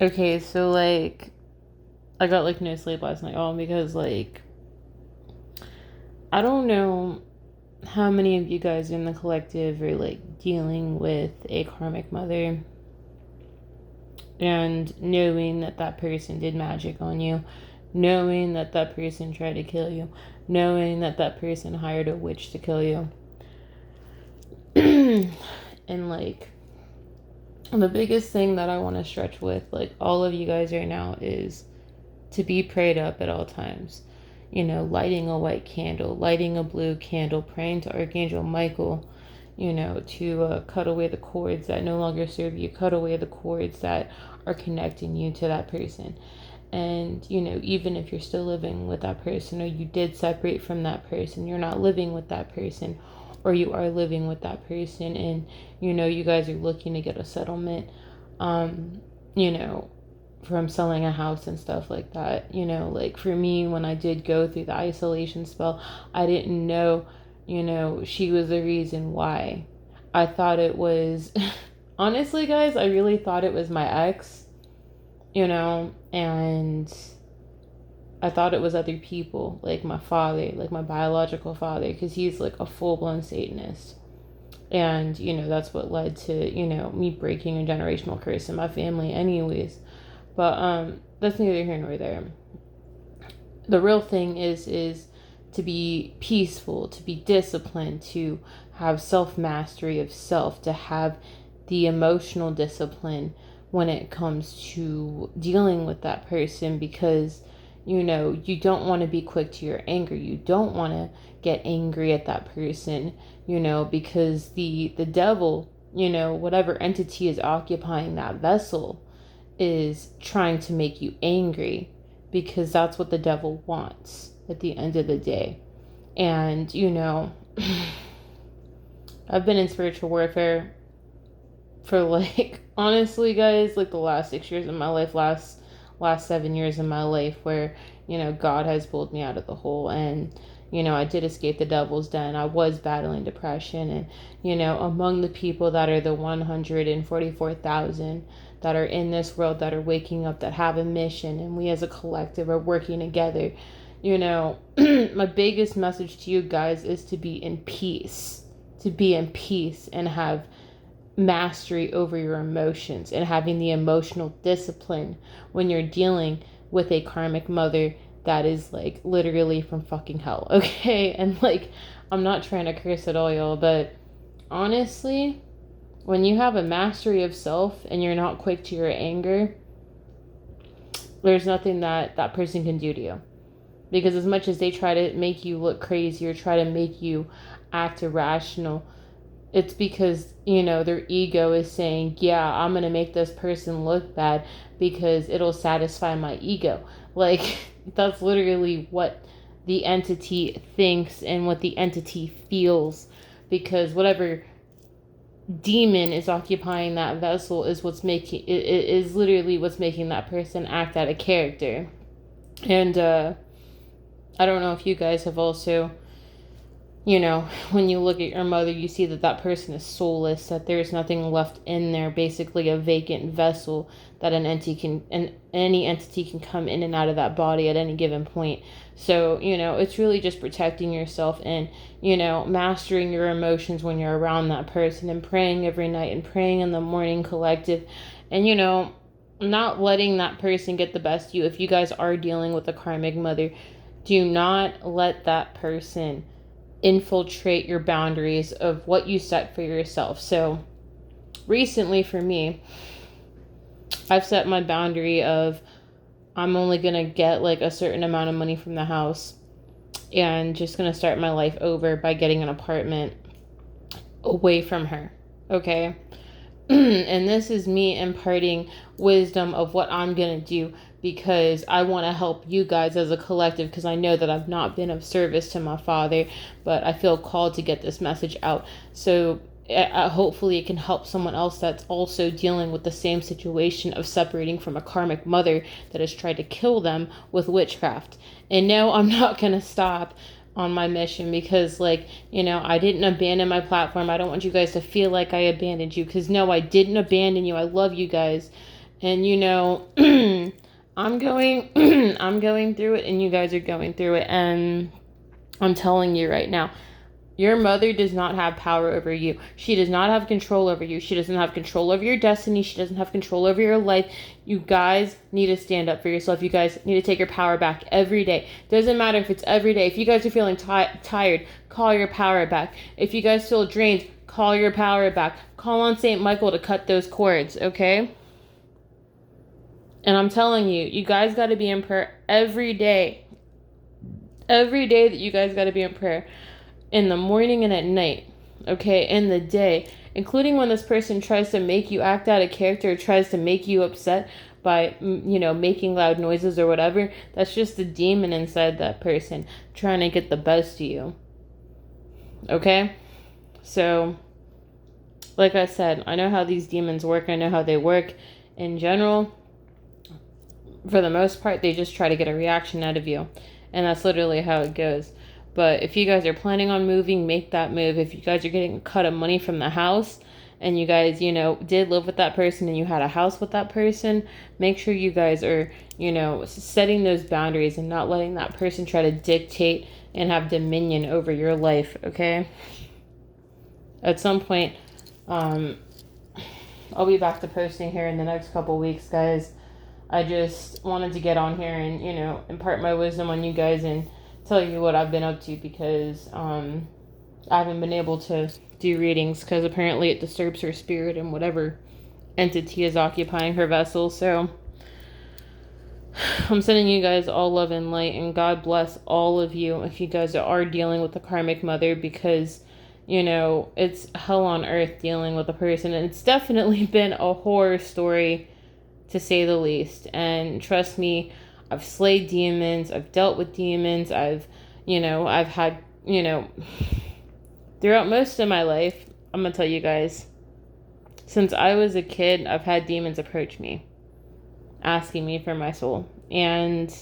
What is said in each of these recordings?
Okay, so like I got like no sleep last night all because like I don't know how many of you guys in the collective are like dealing with a karmic mother and knowing that that person did magic on you, knowing that that person tried to kill you, knowing that that person hired a witch to kill you. And like the biggest thing that I want to stretch with like all of you guys right now is to be prayed up at all times. You know, lighting a white candle, lighting a blue candle, praying to Archangel Michael, you know, to cut away the cords that no longer serve you, cut away the cords that are connecting you to that person. And, you know, even if you're still living with that person or you did separate from that person, you're not living with that person, or you are living with that person and, you know, you guys are looking to get a settlement, you know, from selling a house and stuff like that. You know, like for me, when I did go through the isolation spell, I didn't know, you know, she was the reason why. I thought it was, honestly, guys, I really thought it was my ex, you know, and I thought it was other people, like my father, like my biological father, because he's like a full blown Satanist. And, you know, that's what led to, you know, me breaking a generational curse in my family, anyways. But that's neither here nor there. The real thing is to be peaceful, to be disciplined, to have self-mastery of self, to have the emotional discipline when it comes to dealing with that person, because you know you don't want to be quick to your anger. You don't want to get angry at that person, you know, because the devil, you know, whatever entity is occupying that vessel is trying to make you angry, because that's what the devil wants at the end of the day. And, you know, I've been in spiritual warfare for like, honestly, guys, like the last 6 years of my life, last 7 years of my life, where, you know, God has pulled me out of the hole. And, you know, I did escape the devil's den. I was battling depression. And, you know, among the people that are the 144,000 that are in this world, that are waking up, that have a mission, and we as a collective are working together, you know, my biggest message to you guys is to be in peace, to be in peace and have mastery over your emotions and having the emotional discipline when you're dealing with a karmic mother that is like literally from fucking hell. Okay. And like, I'm not trying to curse at all, y'all, but honestly, when you have a mastery of self and you're not quick to your anger, there's nothing that that person can do to you. Because as much as they try to make you look crazy or try to make you act irrational, it's because, you know, their ego is saying, yeah, I'm going to make this person look bad because it'll satisfy my ego. Like, that's literally what the entity thinks and what the entity feels, because whatever demon is occupying that vessel is what's making it is literally what's making that person act out of character. And I don't know if you guys have also, you know, when you look at your mother, you see that that person is soulless, that there's nothing left in there, basically a vacant vessel that any entity can come in and out of that body at any given point. So, you know, it's really just protecting yourself and, you know, mastering your emotions when you're around that person, and praying every night and praying in the morning collective, and, you know, not letting that person get the best of you. If you guys are dealing with a karmic mother, do not let that person infiltrate your boundaries of what you set for yourself. So recently for me, I've set my boundary of I'm only going to get like a certain amount of money from the house and just going to start my life over by getting an apartment away from her. Okay? And this is me imparting wisdom of what I'm going to do, because I want to help you guys as a collective, because I know that I've not been of service to my father, but I feel called to get this message out. So hopefully it can help someone else that's also dealing with the same situation of separating from a karmic mother that has tried to kill them with witchcraft. And no, I'm not going to stop on my mission, because like, you know, I didn't abandon my platform. I don't want you guys to feel like I abandoned you, because no, I didn't abandon you. I love you guys. And I'm going I'm going through it, and you guys are going through it, and I'm telling you right now, your mother does not have power over you. She does not have control over you. She doesn't have control over your destiny. She doesn't have control over your life. You guys need to stand up for yourself. You guys need to take your power back every day. Doesn't matter if it's every day. If you guys are feeling tired, call your power back. If you guys feel drained, call your power back. Call on St. Michael to cut those cords, okay? And I'm telling you, you guys got to be in prayer every day. Every day that you guys got to be in prayer. In the morning and at night, okay, in the day, including when this person tries to make you act out of character, or tries to make you upset by, making loud noises or whatever. That's just the demon inside that person trying to get the best of you, okay? So, like I said, I know how these demons work. I know how they work in general. For the most part, they just try to get a reaction out of you, and that's literally how it goes. But if you guys are planning on moving, make that move. If you guys are getting a cut of money from the house, and you guys, did live with that person, and you had a house with that person, make sure you guys are, setting those boundaries and not letting that person try to dictate and have dominion over your life, okay? At some point, I'll be back to posting here in the next couple weeks, guys. I just wanted to get on here and, impart my wisdom on you guys and tell you what I've been up to, because I haven't been able to do readings because apparently it disturbs her spirit and whatever entity is occupying her vessel. So I'm sending you guys all love and light, and God bless all of you if you guys are dealing with the karmic mother, because it's hell on earth dealing with a person, and it's definitely been a horror story to say the least. And trust me, I've slayed demons. I've dealt with demons. I've had, throughout most of my life, I'm going to tell you guys, since I was a kid, I've had demons approach me, asking me for my soul. And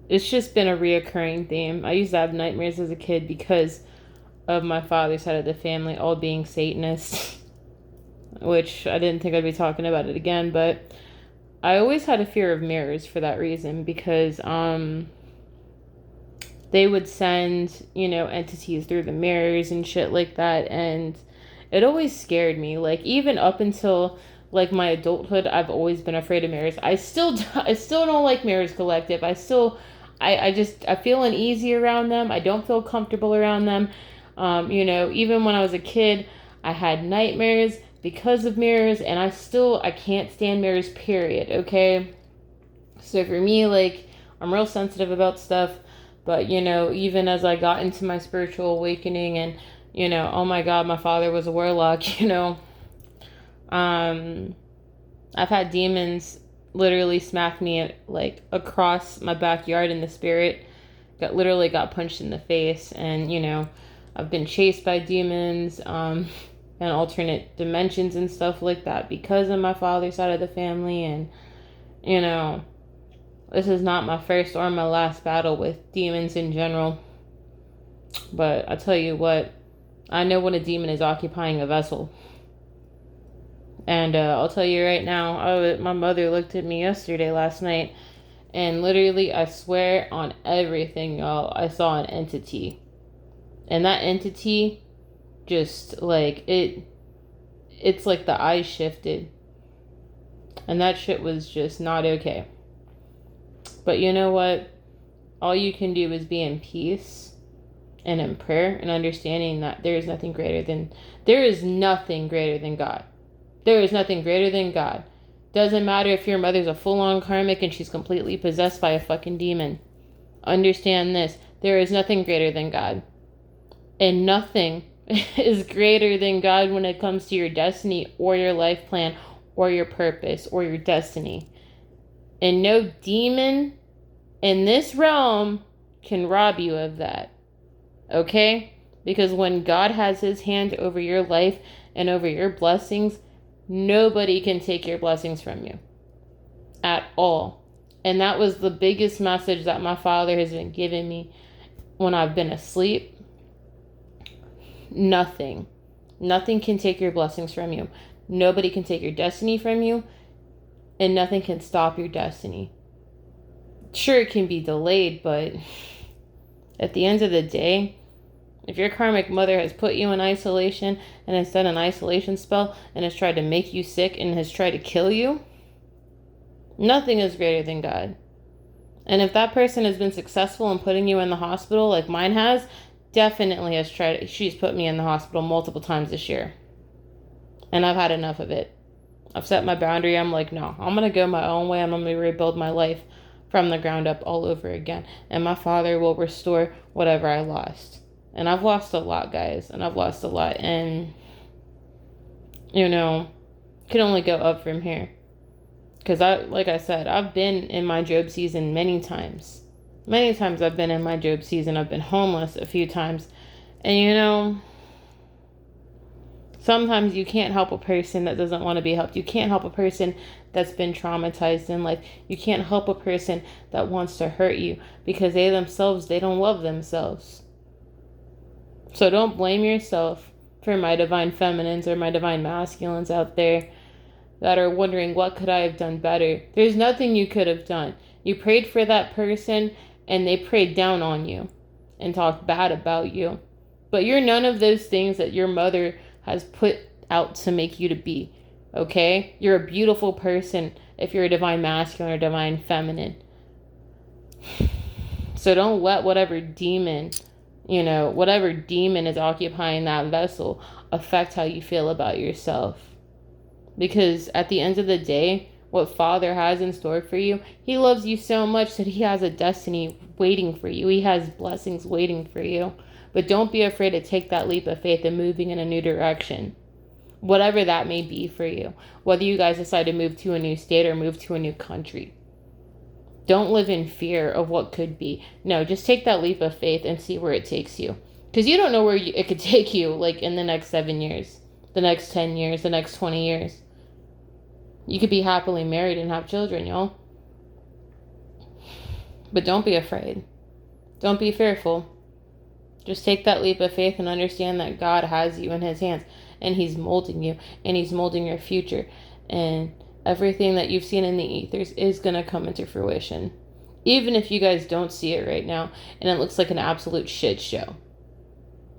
it's just been a reoccurring theme. I used to have nightmares as a kid because of my father's side of the family all being Satanists, which I didn't think I'd be talking about it again, but I always had a fear of mirrors for that reason, because they would send, entities through the mirrors and shit like that, and it always scared me. Like, even up until like my adulthood, I've always been afraid of mirrors. I still don't like Mirrors Collective. I feel uneasy around them. I don't feel comfortable around them. Even when I was a kid, I had nightmares because of mirrors, and I can't stand mirrors, period, okay? So for me, like, I'm real sensitive about stuff, but, even as I got into my spiritual awakening and, oh my God, my father was a warlock, I've had demons literally smack me, like, across my backyard in the spirit, got punched in the face, and, I've been chased by demons, and alternate dimensions and stuff like that because of my father's side of the family. And this is not my first or my last battle with demons in general, but I tell you what, I know when a demon is occupying a vessel. And I'll tell you right now, my mother looked at me last night, and literally, I swear on everything, y'all, I saw an entity, and that entity just like it's like the eyes shifted, and that shit was just not okay. But you know what? All you can do is be in peace and in prayer and understanding that there is nothing greater than God. There is nothing greater than God. Doesn't matter if your mother's a full-on karmic and she's completely possessed by a fucking demon. Understand this. There is nothing greater than God. And nothing is greater than God when it comes to your destiny or your life plan or your purpose or your destiny. And no demon in this realm can rob you of that. Okay? Because when God has his hand over your life and over your blessings, nobody can take your blessings from you at all. And that was the biggest message that my father has been giving me when I've been asleep. Nothing can take your blessings from you. Nobody can take your destiny from you. and nothing can stop your destiny. Sure, it can be delayed, but at the end of the day, if your karmic mother has put you in isolation and has done an isolation spell and has tried to make you sick and has tried to kill you, nothing is greater than God. And if that person has been successful in putting you in the hospital like mine has, definitely has tried, she's put me in the hospital multiple times this year. And I've had enough of it. I've set my boundary. I'm like, no, I'm going to go my own way. I'm going to rebuild my life from the ground up all over again. And my Father will restore whatever I lost. And I've lost a lot, guys. And I've lost a lot. And, can only go up from here. Because, like I said, I've been in my Job season many times. Many times I've been in my Job season. I've been homeless a few times. And, sometimes you can't help a person that doesn't want to be helped. You can't help a person that's been traumatized in life. You can't help a person that wants to hurt you because they don't love themselves. So don't blame yourself for my divine feminines or my divine masculines out there that are wondering, what could I have done better? There's nothing you could have done. You prayed for that person and they prayed down on you and talked bad about you. But you're none of those things that your mother has put out to make you to be. Okay? You're a beautiful person if you're a divine masculine or divine feminine. So don't let whatever demon is occupying that vessel affect how you feel about yourself. Because at the end of the day, what Father has in store for you, He loves you so much that He has a destiny waiting for you. He has blessings waiting for you. But don't be afraid to take that leap of faith and moving in a new direction. Whatever that may be for you. Whether you guys decide to move to a new state or move to a new country. Don't live in fear of what could be. No, just take that leap of faith and see where it takes you. Because you don't know where it could take you, like in the next 7 years, the next 10 years, the next 20 years. You could be happily married and have children, y'all. But don't be afraid. Don't be fearful. Just take that leap of faith and understand that God has you in His hands. And He's molding you. And He's molding your future. And everything that you've seen in the ethers is going to come into fruition. Even if you guys don't see it right now. And it looks like an absolute shit show.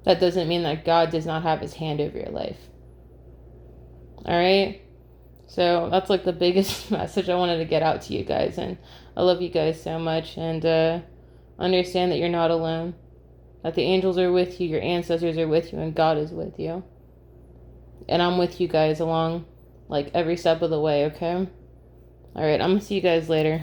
That doesn't mean that God does not have His hand over your life. Alright? So that's like the biggest message I wanted to get out to you guys. And I love you guys so much. And understand that you're not alone. That the angels are with you, your ancestors are with you, and God is with you. And I'm with you guys along, like, every step of the way, okay? Alright, I'm going to see you guys later.